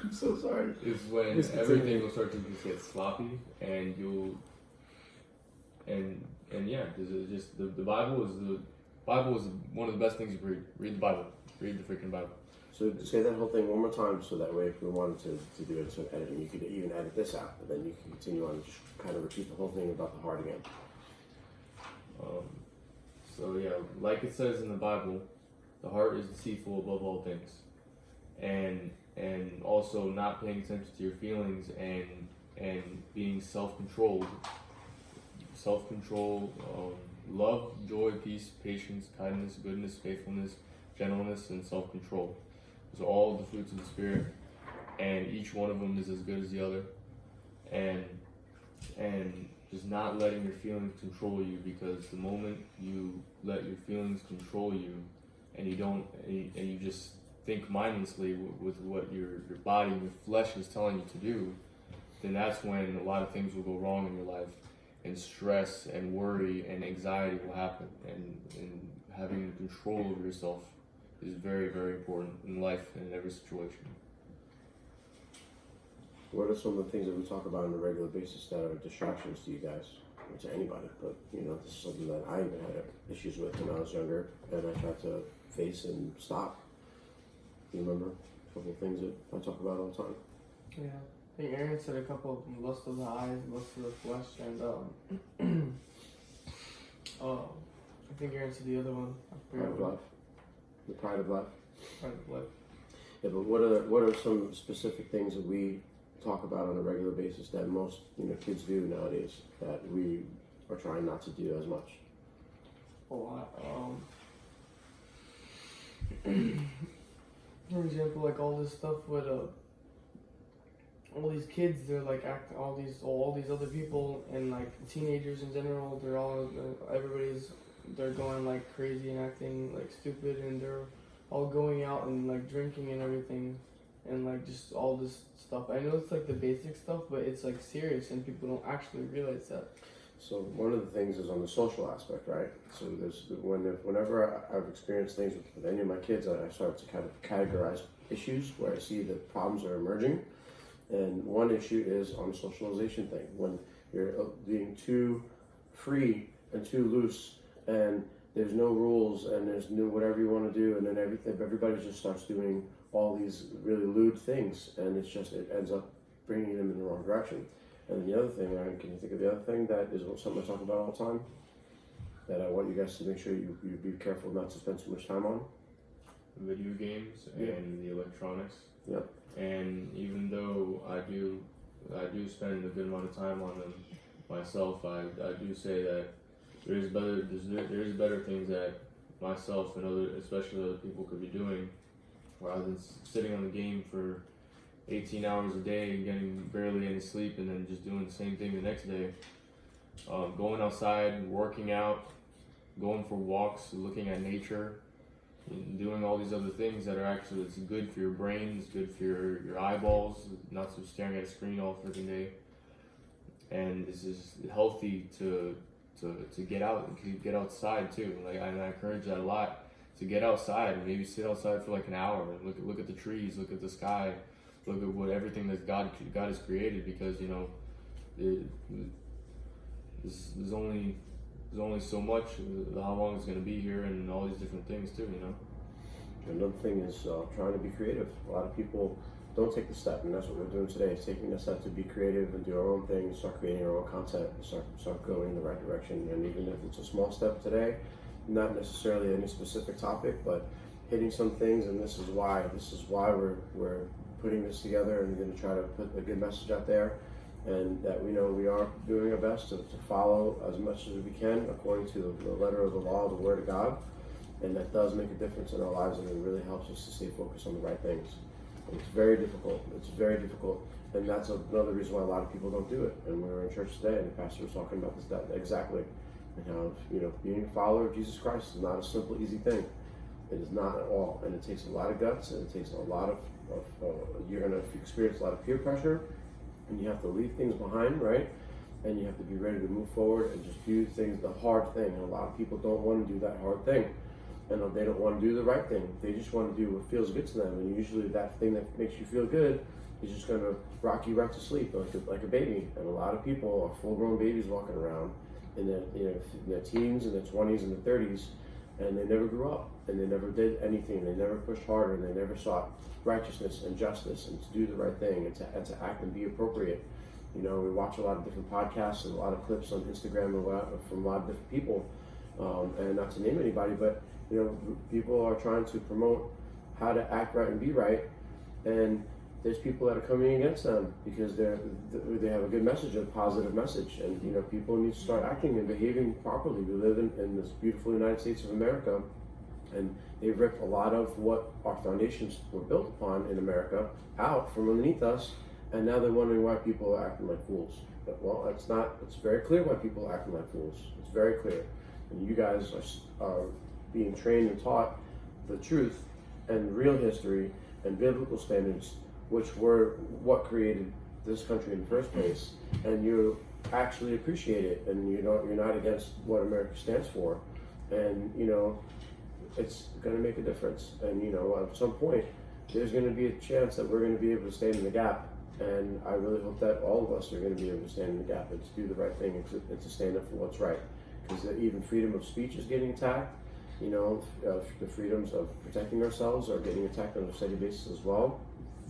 I'm so sorry. Is when everything will start to just get sloppy, and you'll and yeah, just the Bible is one of the best things you can read. Read the Bible. Read the freaking Bible. So say that whole thing one more time, so that way, if we wanted to do it, some editing, you could even edit this out, and then you can continue on and just kind of repeat the whole thing about the heart again. So yeah, like it says in the Bible, the heart is deceitful above all things, and also not paying attention to your feelings and being self-controlled. Love, joy, peace, patience, kindness, goodness, faithfulness, gentleness, and self-control. Those are all the fruits of the Spirit, and each one of them is as good as the other. And just not letting your feelings control you, because the moment you let your feelings control you, and you just think mindlessly with what your body and your flesh is telling you to do, then that's when a lot of things will go wrong in your life, and stress and worry and anxiety will happen. And having control over yourself is very, very important in life and in every situation. What are some of the things that we talk about on a regular basis that are distractions to you guys, or to anybody? But this is something that I even had issues with when I was younger, and I tried to face and stop. You remember a couple of things that I talk about all the time? Yeah, I think Aaron said a couple of them: lust of the eyes, lust of the flesh, and I think Aaron said the other one. Pride of life. The pride of life. Pride of life. Yeah, but what are some specific things that we talk about on a regular basis that most kids do nowadays that we are trying not to do as much? A lot. For example, like all this stuff with all these kids, they're like acting all these other people, and like teenagers in general, they're going like crazy and acting like stupid, and they're all going out and like drinking and everything, and like just all this stuff. I know it's like the basic stuff, but it's like serious, and people don't actually realize that. So one of the things is on the social aspect, right? So whenever I've experienced things with any of my kids, I start to kind of categorize issues where I see that problems are emerging. And one issue is on the socialization thing, when you're being too free and too loose, and there's no rules, and there's no whatever you want to do, and then everybody just starts doing all these really lewd things, and it ends up bringing them in the wrong direction. And then the other thing, Ryan, can you think of the other thing that is something I talk about all the time that I want you guys to make sure you be careful not to spend too much time on? Video games and the electronics. Yep. And even though I do spend a good amount of time on them myself, I do say that there's better things that myself and especially other people could be doing, rather than sitting on the game for 18 hours a day and getting barely any sleep, and then just doing the same thing the next day. Going outside, working out, going for walks, looking at nature, and doing all these other things that are actually, it's good for your brain, it's good for your eyeballs, not just staring at a screen all freaking day. And it's just healthy to get out and get outside too. Like, I encourage that a lot, to get outside and maybe sit outside for like an hour and look at the trees, look at the sky, look at everything that God has created, because there's only so much, how long it's going to be here, and all these different things too. Another thing is trying to be creative. A lot of people don't take the step, and that's what we're doing today, is taking the step to be creative and do our own thing, start creating our own content, and start going in the right direction. And even if it's a small step today, not necessarily any specific topic, but hitting some things. And this is why we're putting this together, and going to try to put a good message out there, and that we are doing our best to follow as much as we can according to the letter of the law, the Word of God. And that does make a difference in our lives, and it really helps us to stay focused on the right things. It's very difficult. And that's another reason why a lot of people don't do it. And we were in church today, and the pastor was talking about that exactly. And how, being a follower of Jesus Christ is not a simple, easy thing. It is not at all. And it takes a lot of guts, and it takes a lot of you're going to experience a lot of peer pressure, and you have to leave things behind, right? And you have to be ready to move forward and just do things, the hard thing. And a lot of people don't want to do that hard thing. And they don't want to do the right thing. They just want to do what feels good to them. And usually that thing that makes you feel good is just gonna rock you right to sleep like a baby. And a lot of people are full-grown babies walking around in their teens and their 20s and their 30s, and they never grew up, and they never did anything. They never pushed harder, and they never sought righteousness and justice and to do the right thing and to act and be appropriate. You know, we watch a lot of different podcasts and a lot of clips on Instagram from a lot of different people, and not to name anybody, but you know, people are trying to promote how to act right and be right, and there's people that are coming against them because they have a good message, a positive message, and you know, people need to start acting and behaving properly. We live in this beautiful United States of America, and they've ripped a lot of what our foundations were built upon in America out from underneath us, and now they're wondering why people are acting like fools. But, well, it's not. It's very clear why people are acting like fools. It's very clear, and you guys are being trained and taught the truth and real history and biblical standards, which were what created this country in the first place, and you actually appreciate it, and you're not against what America stands for, and you know, it's going to make a difference. And you know, at some point, there's going to be a chance that we're going to be able to stand in the gap, and I really hope that all of us are going to be able to stand in the gap and to do the right thing and to stand up for what's right, because even freedom of speech is getting attacked. You know, the freedoms of protecting ourselves are getting attacked on a steady basis as well,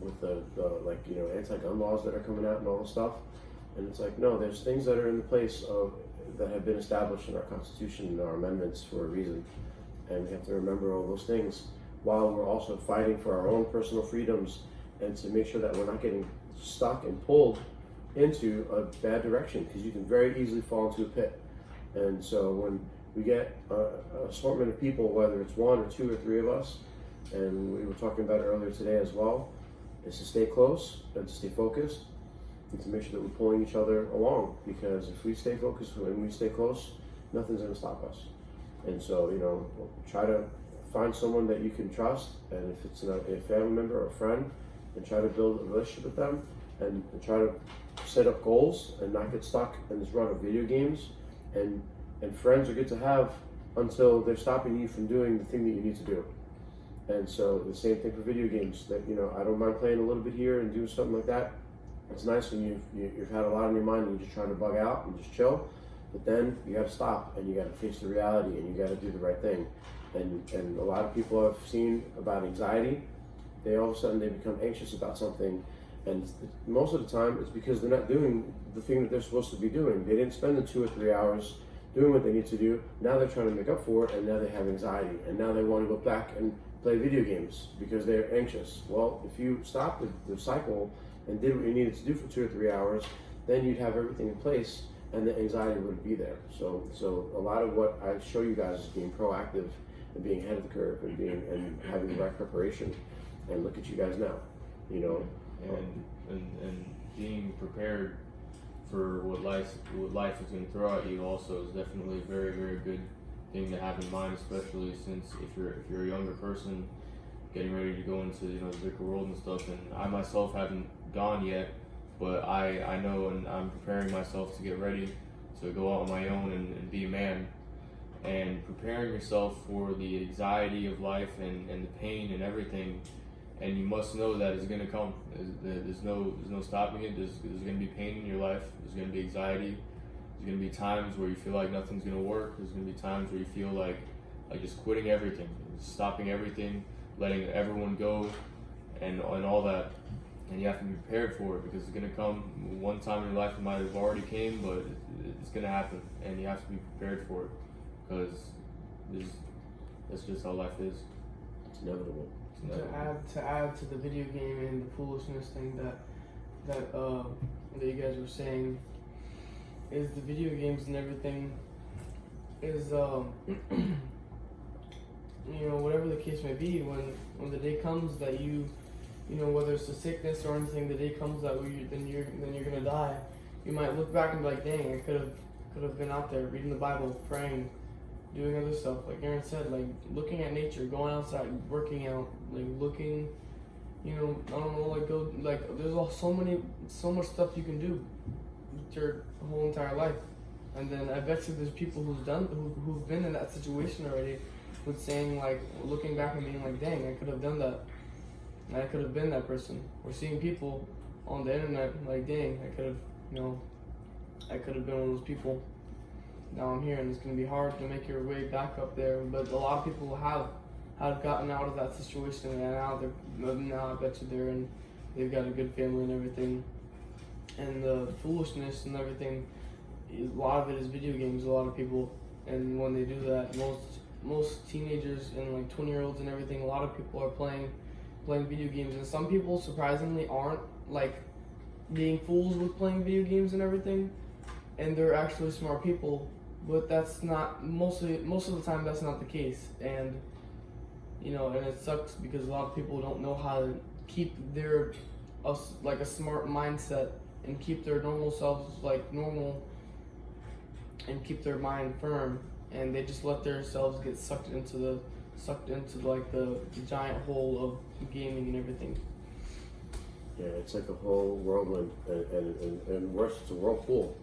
with the like, you know, anti-gun laws that are coming out and all this stuff. And it's like, no, there's things that are in the place that have been established in our Constitution and our amendments for a reason, and we have to remember all those things while we're also fighting for our own personal freedoms and to make sure that we're not getting stuck and pulled into a bad direction, because you can very easily fall into a pit. And so when we get an assortment of people, whether it's one or two or three of us, and we were talking about it earlier today as well, is to stay close and to stay focused and to make sure that we're pulling each other along, because if we stay focused and we stay close, nothing's going to stop us. And so, you know, try to find someone that you can trust, and if it's a family member or a friend, and try to build a relationship with them, and try to set up goals and not get stuck in this run of video games. And friends are good to have until they're stopping you from doing the thing that you need to do. And so the same thing for video games. That, you know, I don't mind playing a little bit here and doing something like that. It's nice when you've had a lot on your mind and you're just trying to bug out and just chill. But then you got to stop and you got to face the reality and you got to do the right thing. And a lot of people I've seen about anxiety, they all of a sudden they become anxious about something, and most of the time it's because they're not doing the thing that they're supposed to be doing. They didn't spend the 2 or 3 hours doing what they need to do. Now they're trying to make up for it, and now they have anxiety, and now they want to go back and play video games because they're anxious. Well, if you stopped the cycle and did what you needed to do for 2 or 3 hours, then you'd have everything in place and the anxiety wouldn't be there. So a lot of what I show you guys is being proactive and being ahead of the curve and having the right preparation. And look at you guys now, you know. And being prepared for what life is going to throw at you also is definitely a very, very good thing to have in mind, especially since if you're a younger person getting ready to go into, you know, the bigger world and stuff. And I myself haven't gone yet, but I know, and I'm preparing myself to get ready to go out on my own and be a man. And preparing yourself for the anxiety of life and the pain and everything. And you must know that it's going to come. There's no stopping it. There's going to be pain in your life. There's going to be anxiety. There's going to be times where you feel like nothing's going to work. There's going to be times where you feel like just quitting everything, stopping everything, letting everyone go, and all that. And you have to be prepared for it, because it's going to come. One time in your life it might have already came, but it's going to happen, and you have to be prepared for it, because that's just how life is. It's inevitable. To add to the video game and the foolishness thing that you guys were saying, is the video games and everything is you know, whatever the case may be, when the day comes that you know, whether it's a sickness or anything, the day comes that then you're gonna die. You might look back and be like, dang, I could have been out there reading the Bible, praying, doing other stuff, like Aaron said, like looking at nature, going outside, working out, like looking, you know, I don't know, like go, like there's so much stuff you can do with your whole entire life. And then I bet you there's people who've been in that situation already, with saying, like, looking back and being like, dang, I could have done that, and I could have been that person. We're seeing people on the internet. Like, dang, I could have, I could have been one of those people. Now I'm here, and it's gonna be hard to make your way back up there. But a lot of people have gotten out of that situation, and now I bet you they've got a good family and everything. And the foolishness and everything, a lot of it is video games. A lot of people, and when they do that, most teenagers and like 20-year-olds and everything, a lot of people are playing video games, and some people surprisingly aren't like being fools with playing video games and everything, and they're actually smart people. But that's not most of the time. That's not the case, and and it sucks because a lot of people don't know how to keep their a smart mindset and keep their normal selves like normal and keep their mind firm, and they just let themselves get sucked into the giant hole of gaming and everything. Yeah, it's like a whole whirlwind, and worse, it's a whirlpool.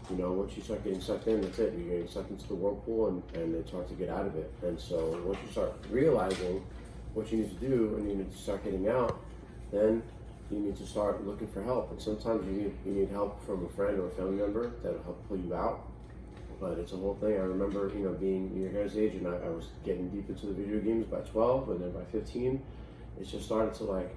Once you start getting sucked in, that's it. You're getting sucked into the whirlpool, and it's hard to get out of it. And so once you start realizing what you need to do, and you need to start getting out, then you need to start looking for help. And sometimes you need help from a friend or a family member that'll help pull you out. But it's a whole thing. I remember, being your guys' age, and I was getting deep into the video games by 12, and then by 15, it just started to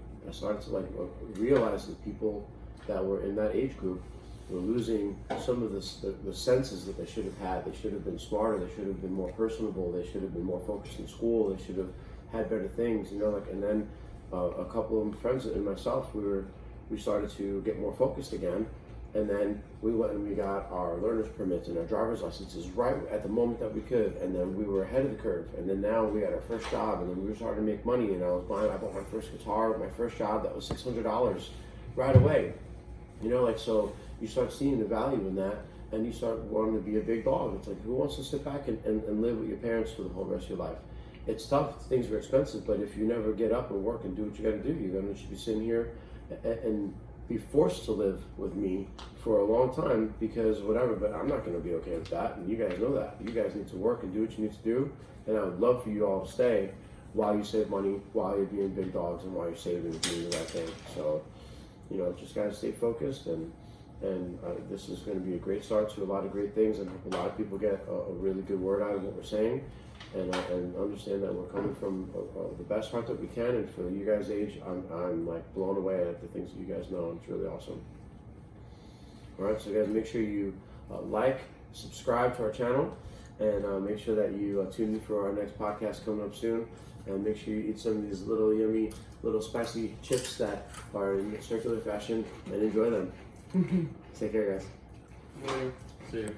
realize that people that were in that age group were losing some of the senses that they should have had. They should have been smarter. They should have been more personable. They should have been more focused in school. They should have had better things. And then a couple of friends and myself, we started to get more focused again. And then we went and we got our learner's permits and our driver's licenses right at the moment that we could. And then we were ahead of the curve. And then now we had our first job, and then we were starting to make money. And I bought my first guitar, my first job, that was $600 right away. So you start seeing the value in that, and you start wanting to be a big dog. It's like, who wants to sit back and live with your parents for the whole rest of your life? It's tough, things are expensive, but if you never get up and work and do what you gotta do, you're gonna be sitting here and be forced to live with me for a long time because whatever, but I'm not gonna be okay with that, and you guys know that. You guys need to work and do what you need to do, and I would love for you all to stay while you save money, while you're being big dogs, and while you're saving and doing the right thing. So, just gotta stay focused, and this is going to be a great start to a lot of great things, and hope a lot of people get a really good word out of what we're saying, and understand that we're coming from the best heart that we can. And for you guys' age, I'm like blown away at the things that you guys know. It's really awesome. All right, so guys, make sure you subscribe to our channel, and make sure that you tune in for our next podcast coming up soon. And make sure you eat some of these little yummy, little spicy chips that are in circular fashion, and enjoy them. Take care, guys. Later. See you.